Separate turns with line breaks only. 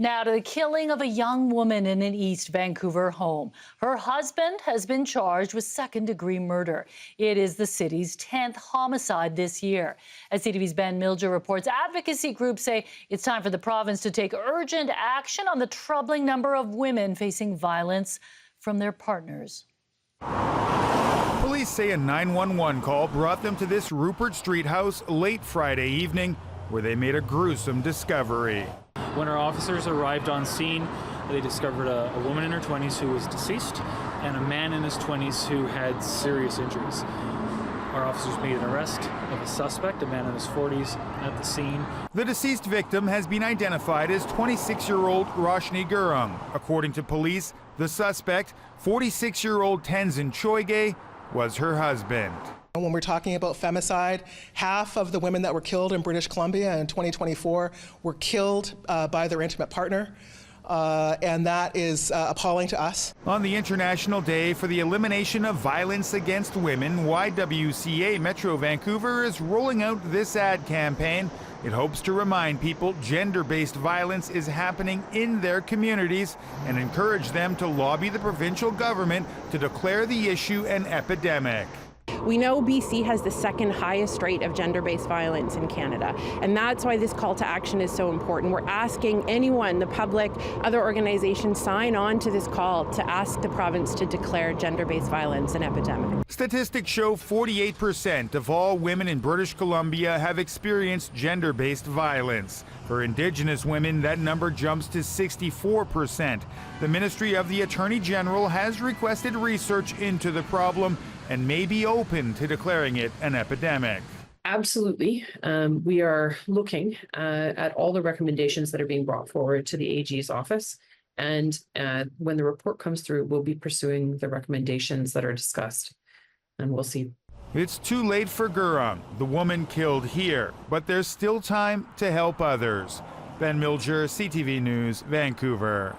Now to the killing of a young woman in an East Vancouver home. Her husband has been charged with second-degree murder. It is the city's 10th homicide this year. As CTV's Ben Milger reports, advocacy groups say it's time for the province to take urgent action on the troubling number of women facing violence from their partners.
Police say a 911 call brought them to this Rupert Street house late Friday evening, where they made a gruesome discovery.
When our officers arrived on scene, they discovered a woman in her 20s who was deceased and a man in his 20s who had serious injuries. Our officers made an arrest of a suspect, a man in his 40s, at the scene.
The deceased victim has been identified as 26-year-old Roshni Gurung. According to police, the suspect, 46-year-old Tenzin Choige, was her husband.
When we're talking about femicide, half of the women that were killed in British Columbia in 2024 were killed by their intimate partner, and that is appalling to us.
On the International Day for the Elimination of Violence Against Women, YWCA Metro Vancouver is rolling out this ad campaign. It hopes to remind people gender-based violence is happening in their communities and encourage them to lobby the provincial government to declare the issue an epidemic.
We know BC has the second highest rate of gender-based violence in Canada, and that's why this call to action is so important. We're asking anyone, the public, other organizations, sign on to this call to ask the province to declare gender-based violence an epidemic.
Statistics show 48% of all women in British Columbia have experienced gender-based violence. For Indigenous women, that number jumps to 64%. The Ministry of the Attorney General has requested research into the problem and may be open to declaring it an epidemic.
Absolutely. We are looking at all the recommendations that are being brought forward to the AG's office. And when the report comes through, we'll be pursuing the recommendations that are discussed. And we'll see.
It's too late for Gurung, the woman killed here, but there's still time to help others. Ben Milger, CTV News, Vancouver.